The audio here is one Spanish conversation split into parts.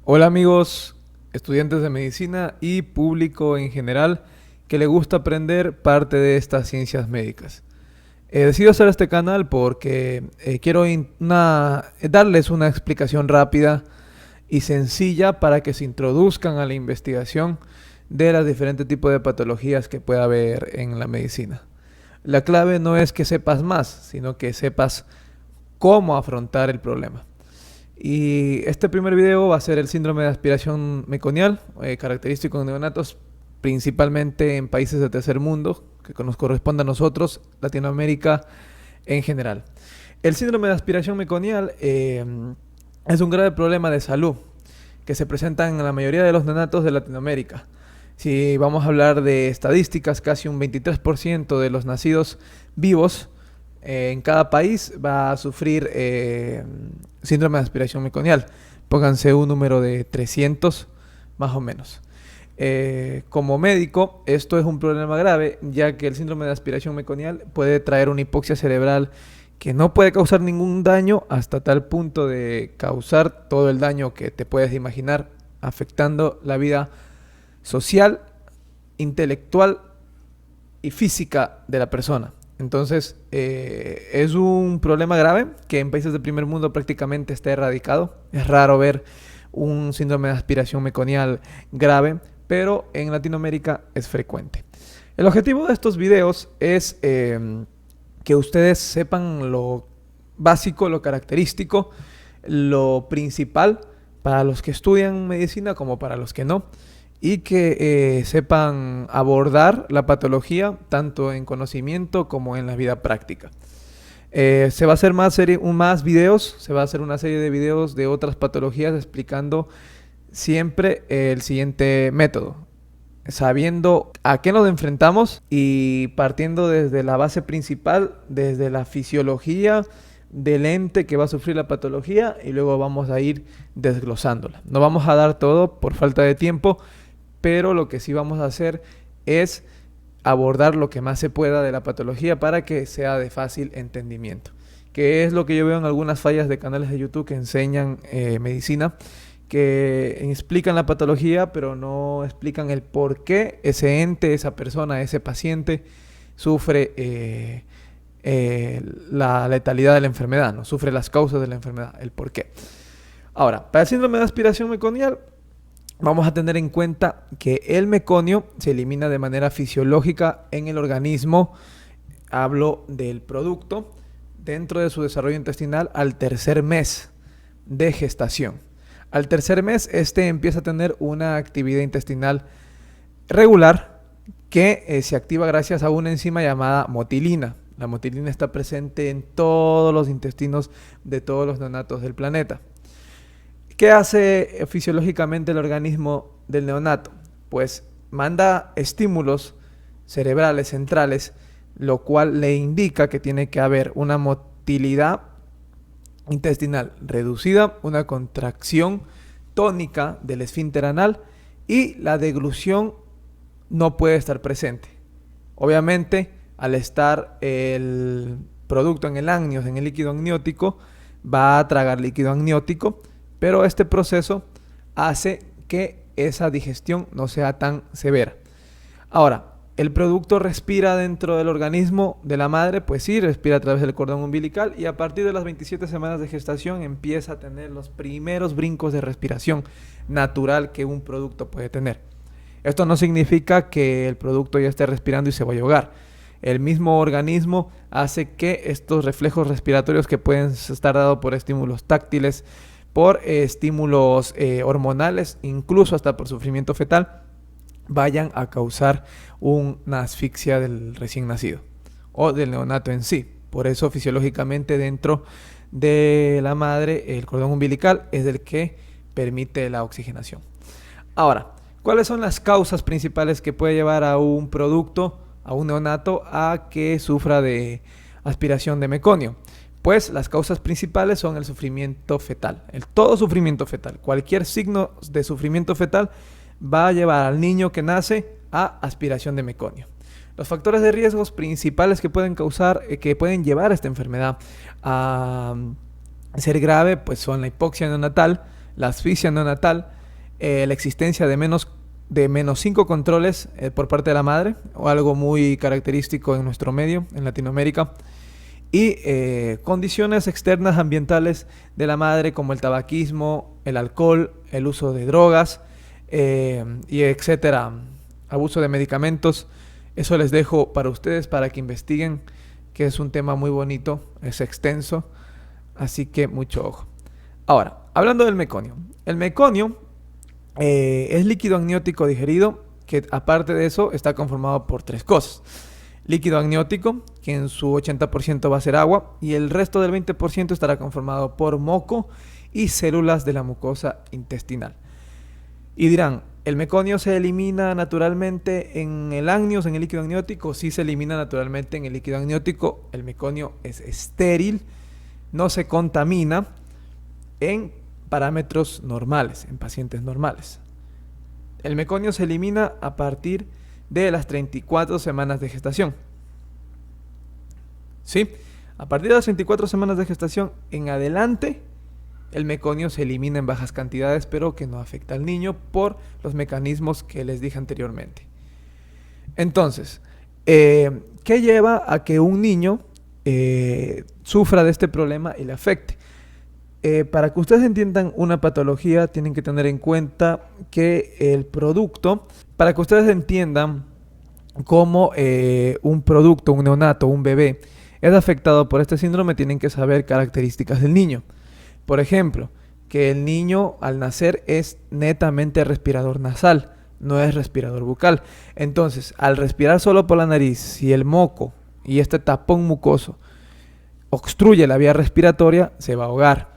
Hola amigos, estudiantes de medicina y público en general que le gusta aprender parte de estas ciencias médicas. Decido hacer este canal porque quiero darles una explicación rápida y sencilla para que se introduzcan a la investigación de los diferentes tipos de patologías que pueda haber en la medicina. La clave no es que sepas más, sino que sepas cómo afrontar el problema. Y este primer video va a ser el síndrome de aspiración meconial, característico en neonatos, principalmente en países de tercer mundo, que nos corresponde a nosotros, Latinoamérica en general. El síndrome de aspiración meconial es un grave problema de salud que se presenta en la mayoría de los neonatos de Latinoamérica. Si vamos a hablar de estadísticas, casi un 23% de los nacidos vivos en cada país va a sufrir síndrome de aspiración meconial. Pónganse un número de 300 más o menos. Como médico, esto es un problema grave, ya que el síndrome de aspiración meconial puede traer una hipoxia cerebral que no puede causar ningún daño hasta tal punto de causar todo el daño que te puedes imaginar, afectando la vida social, intelectual y física de la persona. Entonces, es un problema grave que en países del primer mundo prácticamente está erradicado. Es raro ver un síndrome de aspiración meconial grave, pero en Latinoamérica es frecuente. El objetivo de estos videos es que ustedes sepan lo básico, lo característico, lo principal para los que estudian medicina como para los que no, y que sepan abordar la patología tanto en conocimiento como en la vida práctica. Se va a hacer más videos, se va a hacer una serie de videos de otras patologías explicando siempre el siguiente método, sabiendo a qué nos enfrentamos y partiendo desde la base principal, desde la fisiología del ente que va a sufrir la patología, y luego vamos a ir desglosándola. No vamos a dar todo por falta de tiempo, pero lo que sí vamos a hacer es abordar lo que más se pueda de la patología para que sea de fácil entendimiento, que es lo que yo veo en algunas fallas de canales de YouTube que enseñan medicina, que explican la patología pero no explican el por qué ese ente, esa persona, ese paciente sufre la letalidad de la enfermedad, ¿no? Sufre las causas de la enfermedad, el por qué. Ahora, para el síndrome de aspiración meconial, vamos a tener en cuenta que el meconio se elimina de manera fisiológica en el organismo. Hablo del producto dentro de su desarrollo intestinal al tercer mes de gestación. Al tercer mes, este empieza a tener una actividad intestinal regular que se activa gracias a una enzima llamada motilina. La motilina está presente en todos los intestinos de todos los neonatos del planeta. ¿Qué hace fisiológicamente el organismo del neonato? Pues manda estímulos cerebrales centrales, lo cual le indica que tiene que haber una motilidad intestinal reducida, una contracción tónica del esfínter anal, y la deglución no puede estar presente. Obviamente, al estar el producto en el amnios, en el líquido amniótico, va a tragar líquido amniótico, pero este proceso hace que esa digestión no sea tan severa. Ahora, ¿el producto respira dentro del organismo de la madre? Pues sí, respira a través del cordón umbilical, y a partir de las 27 semanas de gestación empieza a tener los primeros brincos de respiración natural que un producto puede tener. Esto no significa que el producto ya esté respirando y se vaya a ahogar. El mismo organismo hace que estos reflejos respiratorios, que pueden estar dados por estímulos táctiles, por estímulos hormonales, incluso hasta por sufrimiento fetal, vayan a causar una asfixia del recién nacido o del neonato en sí. Por eso, fisiológicamente, dentro de la madre, el cordón umbilical es el que permite la oxigenación. Ahora, ¿cuáles son las causas principales que puede llevar a un producto, a un neonato, a que sufra de aspiración de meconio? Pues las causas principales son el sufrimiento fetal, todo sufrimiento fetal. Cualquier signo de sufrimiento fetal va a llevar al niño que nace a aspiración de meconio. Los factores de riesgos principales que pueden llevar a esta enfermedad a ser grave, pues son la hipoxia neonatal, la asfixia neonatal, la existencia de menos 5 controles por parte de la madre, o algo muy característico en nuestro medio, en Latinoamérica, y condiciones externas ambientales de la madre como el tabaquismo, el alcohol, el uso de drogas, y etcétera, abuso de medicamentos. Eso les dejo para ustedes para que investiguen, que es un tema muy bonito, es extenso, así que mucho ojo. Ahora, hablando del meconio. El meconio es líquido amniótico digerido, que aparte de eso está conformado por 3 cosas. Líquido amniótico, que en su 80% va a ser agua, y el resto del 20% estará conformado por moco y células de la mucosa intestinal. Y dirán, ¿el meconio se elimina naturalmente en el amnios, en el líquido amniótico? Sí, se elimina naturalmente en el líquido amniótico. El meconio es estéril, no se contamina en parámetros normales, en pacientes normales. El meconio se elimina a partir de las 34 semanas de gestación. ¿Sí? A partir de las 24 semanas de gestación en adelante, el meconio se elimina en bajas cantidades, pero que no afecta al niño por los mecanismos que les dije anteriormente. Entonces, ¿qué lleva a que un niño sufra de este problema y le afecte? Para que ustedes entiendan una patología, tienen que tener en cuenta que el producto, para que ustedes entiendan cómo un producto, un neonato, un bebé, es afectado por este síndrome, tienen que saber características del niño. Por ejemplo, que el niño al nacer es netamente respirador nasal, no es respirador bucal. Entonces, al respirar solo por la nariz, si el moco y este tapón mucoso obstruye la vía respiratoria, se va a ahogar.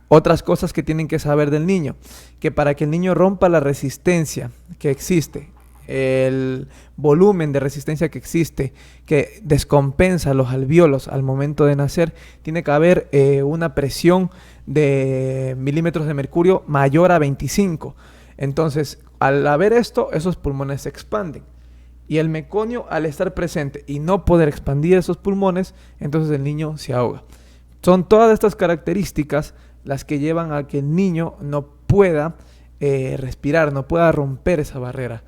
Otras cosas que tienen que saber del niño, que para que el niño rompa la resistencia que existe, el volumen de resistencia que existe, que descompensa los alvéolos al momento de nacer, tiene que haber una presión de milímetros de mercurio mayor a 25. Entonces, al haber esto, esos pulmones se expanden. Y el meconio, al estar presente y no poder expandir esos pulmones, entonces el niño se ahoga. Son todas estas características las que llevan a que el niño no pueda respirar, no pueda romper esa barrera.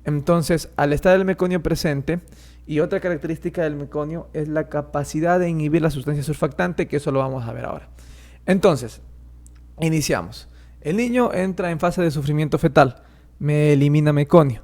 Entonces, al estar el meconio presente, y otra característica del meconio es la capacidad de inhibir la sustancia surfactante, que eso lo vamos a ver ahora. Entonces, iniciamos. El niño entra en fase de sufrimiento fetal, me elimina meconio.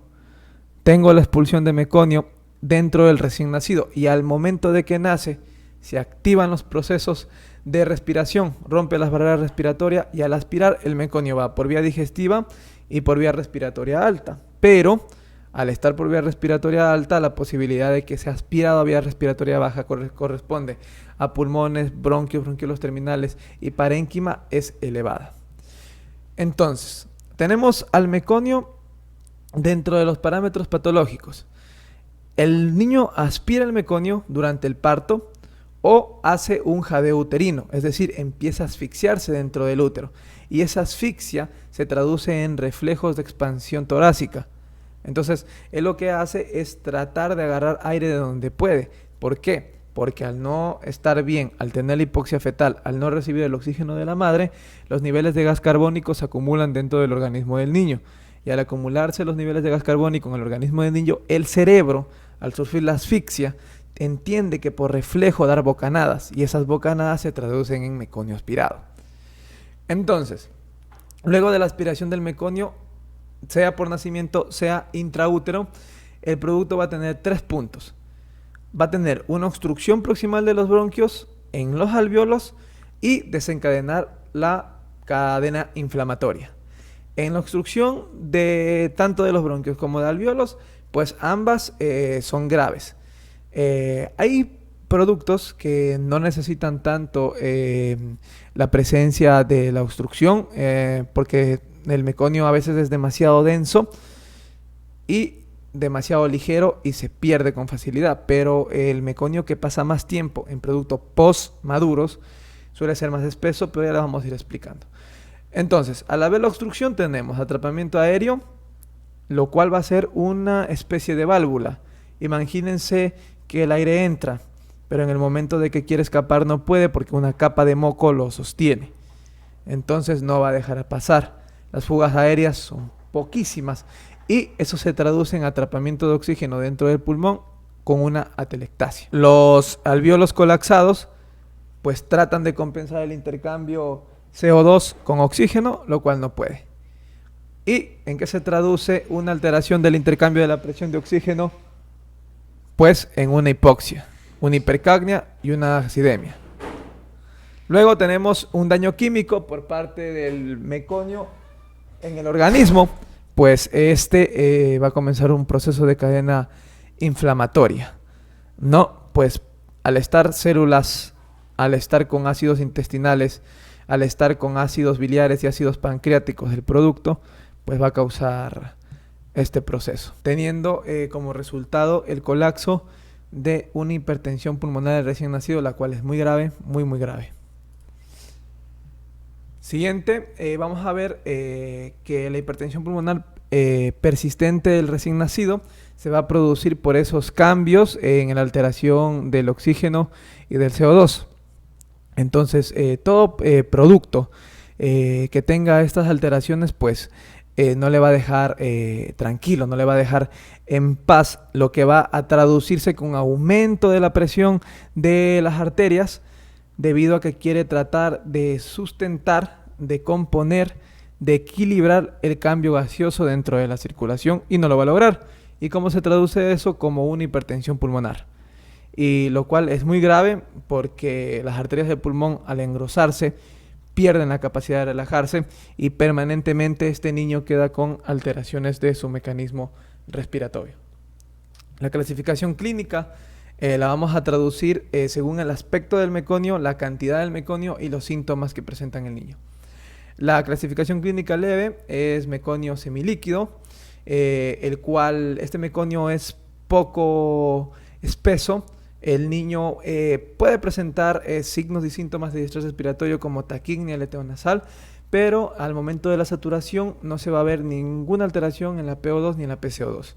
Tengo la expulsión de meconio dentro del recién nacido, y al momento de que nace, se activan los procesos de respiración, rompe las barreras respiratorias, y al aspirar el meconio va por vía digestiva y por vía respiratoria alta. Pero al estar por vía respiratoria alta, la posibilidad de que sea aspirado a vía respiratoria baja corresponde a pulmones, bronquios, bronquiolos terminales y parénquima es elevada. Entonces, tenemos al meconio dentro de los parámetros patológicos. El niño aspira el meconio durante el parto o hace un jadeo uterino, es decir, empieza a asfixiarse dentro del útero. Y esa asfixia se traduce en reflejos de expansión torácica. Entonces, él lo que hace es tratar de agarrar aire de donde puede. ¿Por qué? Porque al no estar bien, al tener la hipoxia fetal, al no recibir el oxígeno de la madre, los niveles de gas carbónico se acumulan dentro del organismo del niño. Y al acumularse los niveles de gas carbónico en el organismo del niño, el cerebro, al sufrir la asfixia, entiende que por reflejo dar bocanadas, y esas bocanadas se traducen en meconio aspirado. Entonces, luego de la aspiración del meconio, sea por nacimiento, sea intraútero, el producto va a tener 3 puntos. Va a tener una obstrucción proximal de los bronquios en los alvéolos y desencadenar la cadena inflamatoria. En la obstrucción de tanto de los bronquios como de alvéolos, pues ambas son graves. Hay productos que no necesitan tanto la presencia de la obstrucción porque el meconio a veces es demasiado denso y demasiado ligero y se pierde con facilidad, pero el meconio que pasa más tiempo en productos post maduros suele ser más espeso, pero ya lo vamos a ir explicando. Entonces, al haber la obstrucción tenemos atrapamiento aéreo, lo cual va a ser una especie de válvula. Imagínense que el aire entra, pero en el momento de que quiere escapar no puede porque una capa de moco lo sostiene. Entonces no va a dejar pasar. las fugas aéreas son poquísimas y eso se traduce en atrapamiento de oxígeno dentro del pulmón con una atelectasia. Los alvéolos colapsados pues tratan de compensar el intercambio CO2 con oxígeno, lo cual no puede. ¿Y en qué se traduce una alteración del intercambio de la presión de oxígeno? Pues en una hipoxia, una hipercapnia y una acidemia. Luego tenemos un daño químico por parte del meconio en el organismo, pues va a comenzar un proceso de cadena inflamatoria. No, pues al estar con ácidos intestinales, al estar con ácidos biliares y ácidos pancreáticos del producto, pues va a causar este proceso, teniendo como resultado el colapso de una hipertensión pulmonar del recién nacido, la cual es muy grave, muy grave. Siguiente, vamos a ver que la hipertensión pulmonar persistente del recién nacido se va a producir por esos cambios en la alteración del oxígeno y del CO2. Entonces, todo producto que tenga estas alteraciones, pues no le va a dejar tranquilo, no le va a dejar en paz, lo que va a traducirse con aumento de la presión de las arterias, debido a que quiere tratar de sustentar, de componer, de equilibrar el cambio gaseoso dentro de la circulación y no lo va a lograr. ¿Y cómo se traduce eso? Como una hipertensión pulmonar. Y lo cual es muy grave porque las arterias del pulmón, al engrosarse, pierden la capacidad de relajarse y permanentemente este niño queda con alteraciones de su mecanismo respiratorio. La clasificación clínica la vamos a traducir según el aspecto del meconio, la cantidad del meconio y los síntomas que presenta el niño. La clasificación clínica leve es meconio semilíquido, el cual este meconio es poco espeso. El niño puede presentar signos y síntomas de distrés respiratorio como taquignia, aleteo nasal, pero al momento de la saturación no se va a ver ninguna alteración en la PO2 ni en la PCO2.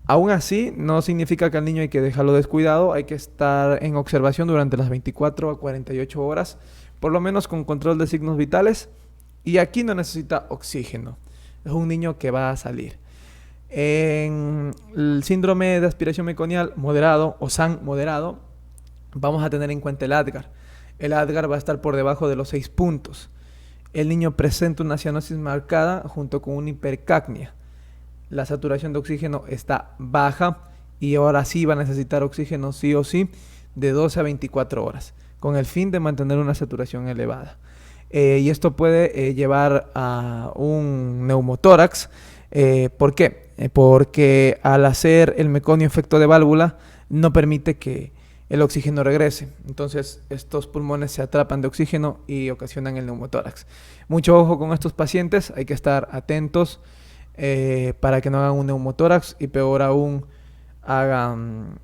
Aún así, no significa que al niño hay que dejarlo descuidado, hay que estar en observación durante las 24 a 48 horas, por lo menos con control de signos vitales, y aquí no necesita oxígeno. Es un niño que va a salir. En el síndrome de aspiración meconial moderado o SAN moderado, vamos a tener en cuenta el ADGAR. El ADGAR va a estar por debajo de los 6 puntos. El niño presenta una cianosis marcada junto con una hipercapnia. La saturación de oxígeno está baja y ahora sí va a necesitar oxígeno sí o sí de 12 a 24 horas con el fin de mantener una saturación elevada. Y esto puede llevar a un neumotórax. ¿Por qué? Porque al hacer el meconio efecto de válvula no permite que el oxígeno regrese. Entonces estos pulmones se atrapan de oxígeno y ocasionan el neumotórax. Mucho ojo con estos pacientes, hay que estar atentos para que no hagan un neumotórax y peor aún hagan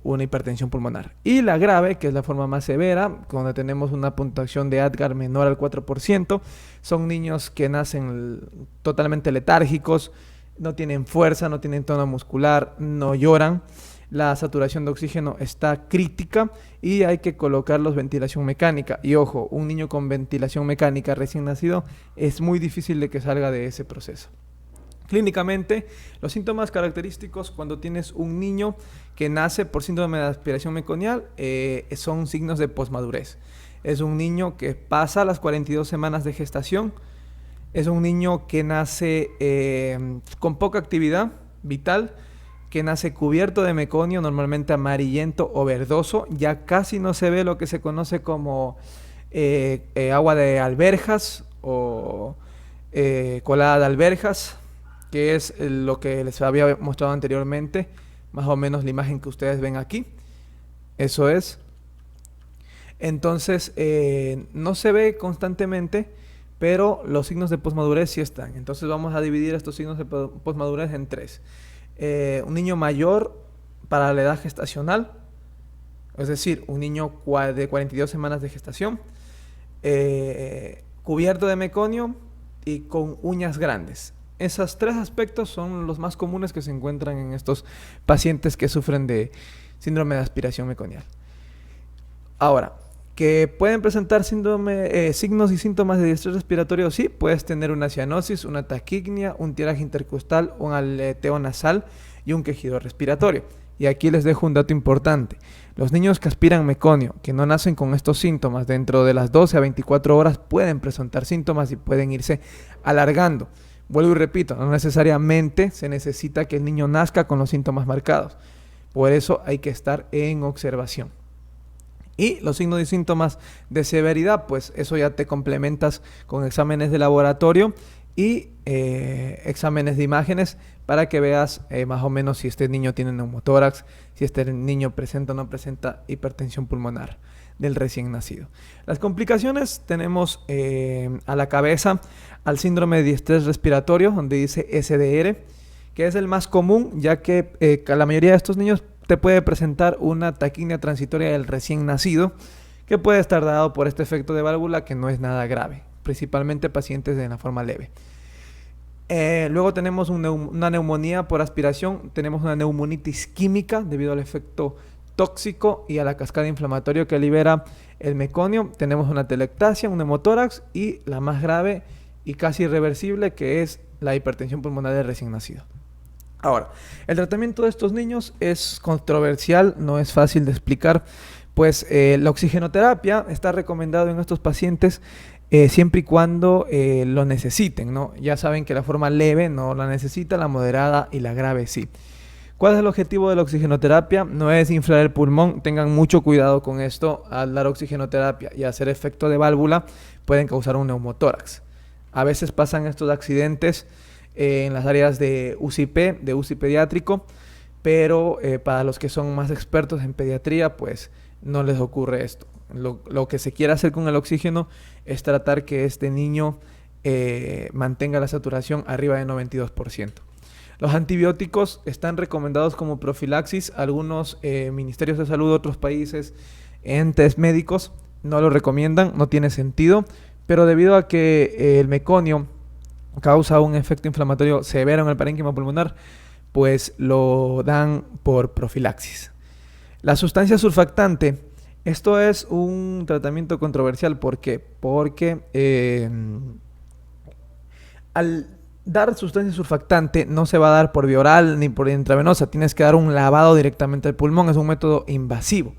una hipertensión pulmonar. Y la grave, que es la forma más severa, cuando tenemos una puntuación de ADGAR menor al 4%, son niños que nacen totalmente letárgicos, no tienen fuerza, no tienen tono muscular, no lloran. La saturación de oxígeno está crítica y hay que colocarlos ventilación mecánica. Y ojo, un niño con ventilación mecánica recién nacido es muy difícil de que salga de ese proceso. Clínicamente, los síntomas característicos cuando tienes un niño que nace por síndrome de aspiración meconial son signos de posmadurez. Es un niño que pasa las 42 semanas de gestación. Es un niño que nace con poca actividad vital, que nace cubierto de meconio, normalmente amarillento o verdoso. Ya casi no se ve lo que se conoce como agua de alberjas o colada de alberjas, que es lo que les había mostrado anteriormente, más o menos la imagen que ustedes ven aquí. Eso es. Entonces, no se ve constantemente, pero los signos de posmadurez sí están. Entonces vamos a dividir estos signos de posmadurez en 3. Un niño mayor para la edad gestacional, es decir, un niño de 42 semanas de gestación, cubierto de meconio y con uñas grandes. Esos 3 aspectos son los más comunes que se encuentran en estos pacientes que sufren de síndrome de aspiración meconial. Ahora, Que pueden presentar signos y síntomas de distrés respiratorio, sí, puedes tener una cianosis, una taquignia, un tiraje intercostal, un aleteo nasal y un quejido respiratorio. Y aquí les dejo un dato importante. Los niños que aspiran meconio, que no nacen con estos síntomas, dentro de las 12 a 24 horas pueden presentar síntomas y pueden irse alargando. Vuelvo y repito, no necesariamente se necesita que el niño nazca con los síntomas marcados. Por eso hay que estar en observación. Y los signos y síntomas de severidad, pues eso ya te complementas con exámenes de laboratorio y exámenes de imágenes para que veas más o menos si este niño tiene neumotórax, si este niño presenta o no presenta hipertensión pulmonar del recién nacido. Las complicaciones tenemos a la cabeza al síndrome de distrés respiratorio, donde dice SDR, que es el más común, ya que la mayoría de estos niños te puede presentar una taquignia transitoria del recién nacido, que puede estar dado por este efecto de válvula que no es nada grave, principalmente pacientes de la forma leve. Luego tenemos una neumonía por aspiración, tenemos una neumonitis química debido al efecto tóxico y a la cascada inflamatoria que libera el meconio. Tenemos una telectasia, un neumotórax y la más grave y casi irreversible, que es la hipertensión pulmonar del recién nacido. Ahora, el tratamiento de estos niños es controversial, no es fácil de explicar, pues la oxigenoterapia está recomendado en estos pacientes siempre y cuando lo necesiten, ¿no? Ya saben que la forma leve no la necesita, la moderada y la grave sí. ¿Cuál es el objetivo de la oxigenoterapia? No es inflar el pulmón, tengan mucho cuidado con esto. Al dar oxigenoterapia y hacer efecto de válvula pueden causar un neumotórax. A veces pasan estos accidentes en las áreas de UCI-P, de UCI pediátrico, pero para los que son más expertos en pediatría, pues no les ocurre esto. Lo que se quiere hacer con el oxígeno es tratar que este niño mantenga la saturación arriba de 92%. Los antibióticos están recomendados como profilaxis. Algunos ministerios de salud de otros países, entes médicos, no lo recomiendan, no tiene sentido, pero debido a que el meconio causa un efecto inflamatorio severo en el parénquima pulmonar, pues lo dan por profilaxis. La sustancia surfactante, esto es un tratamiento controversial. ¿Por qué? Porque al dar sustancia surfactante no se va a dar por vía oral ni por intravenosa, tienes que dar un lavado directamente al pulmón. Es un método invasivo,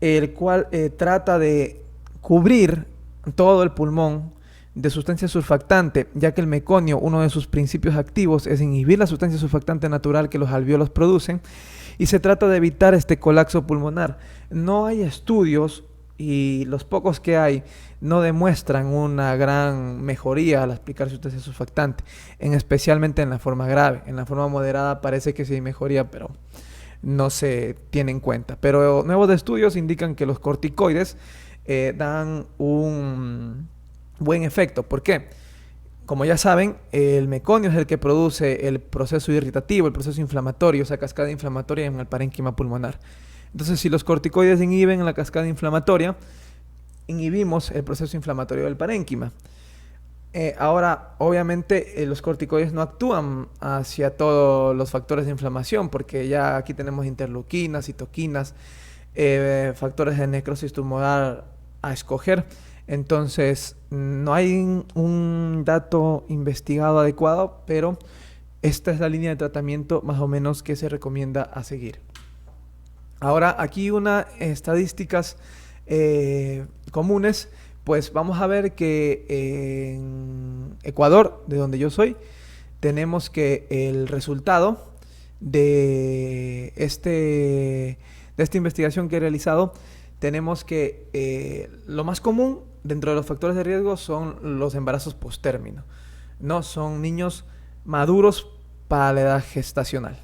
el cual trata de cubrir todo el pulmón de sustancia surfactante, ya que el meconio, uno de sus principios activos es inhibir la sustancia surfactante natural que los alvéolos producen, y se trata de evitar este colapso pulmonar. No hay estudios, y los pocos que hay no demuestran una gran mejoría al aplicar sustancia surfactante, especialmente en la forma grave. En la forma moderada parece que sí hay mejoría, pero no se tiene en cuenta. Pero nuevos estudios indican que los corticoides dan un buen efecto. ¿Por qué? Como ya saben, el meconio es el que produce el proceso irritativo, el proceso inflamatorio, esa cascada inflamatoria en el parénquima pulmonar. Entonces, si los corticoides inhiben la cascada inflamatoria, inhibimos el proceso inflamatorio del parénquima. Ahora, obviamente, los corticoides no actúan hacia todos los factores de inflamación, porque ya aquí tenemos interleuquinas, citoquinas, factores de necrosis tumoral a escoger. Entonces, no hay un dato investigado adecuado, pero esta es la línea de tratamiento más o menos que se recomienda a seguir. Ahora, aquí unas estadísticas comunes, pues vamos a ver que en Ecuador, de donde yo soy, tenemos que el resultado de esta investigación que he realizado, tenemos que lo más común dentro de los factores de riesgo son los embarazos postérmino. No son niños maduros para la edad gestacional.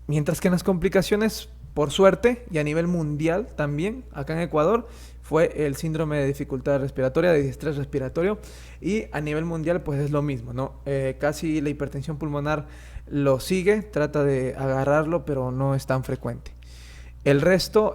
Mientras que en las complicaciones, por suerte, y a nivel mundial también, acá en Ecuador, fue el síndrome de dificultad respiratoria, de distrés respiratorio, y a nivel mundial pues es lo mismo, ¿no? Casi la hipertensión pulmonar lo sigue, trata de agarrarlo, pero no es tan frecuente. El resto,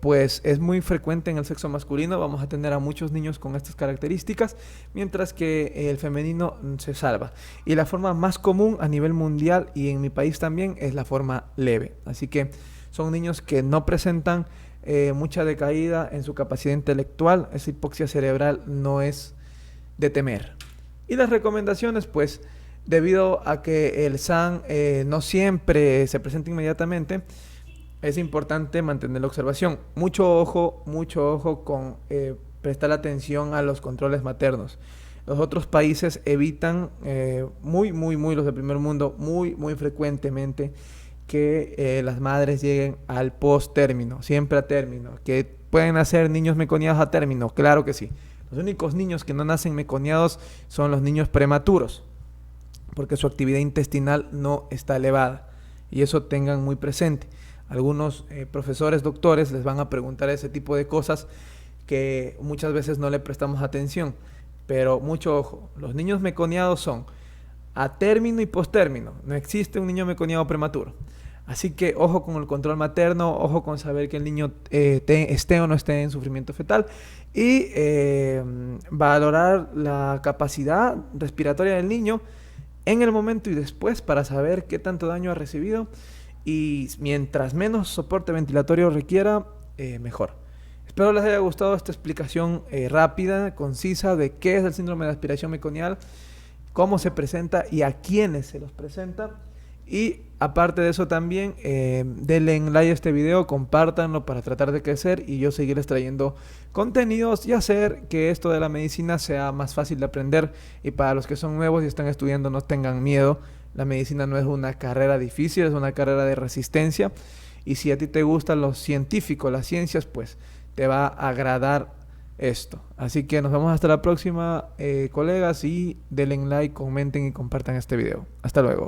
pues es muy frecuente en el sexo masculino. Vamos a tener a muchos niños con estas características, mientras que el femenino se salva. Y la forma más común a nivel mundial y en mi país también es la forma leve. Así que son niños que no presentan mucha decaída en su capacidad intelectual. Esa hipoxia cerebral no es de temer. Y las recomendaciones, pues, debido a que el SAN no siempre se presenta inmediatamente, es importante mantener la observación. Mucho ojo con prestar atención a los controles maternos. Los otros países evitan los del primer mundo, muy frecuentemente que las madres lleguen al post-término, siempre a término. ¿Que pueden nacer niños meconiados a término? Claro que sí. Los únicos niños que no nacen meconiados son los niños prematuros, porque su actividad intestinal no está elevada. Y eso tengan muy presente. Algunos profesores, doctores, les van a preguntar ese tipo de cosas que muchas veces no le prestamos atención. Pero mucho ojo, los niños meconiados son a término y post-término. No existe un niño meconiado prematuro. Así que ojo con el control materno, ojo con saber que el niño esté o no esté en sufrimiento fetal y valorar la capacidad respiratoria del niño en el momento y después para saber qué tanto daño ha recibido, y mientras menos soporte ventilatorio requiera, mejor. Espero les haya gustado esta explicación rápida, concisa de qué es el síndrome de aspiración meconial, cómo se presenta y a quiénes se los presenta. Y aparte de eso también, denle like a este video, compártanlo para tratar de crecer y yo seguirles trayendo contenidos y hacer que esto de la medicina sea más fácil de aprender. Y para los que son nuevos y están estudiando, no tengan miedo. La medicina no es una carrera difícil, es una carrera de resistencia. Y si a ti te gustan los científicos, las ciencias, pues te va a agradar esto. Así que nos vemos hasta la próxima, colegas, y denle like, comenten y compartan este video. Hasta luego.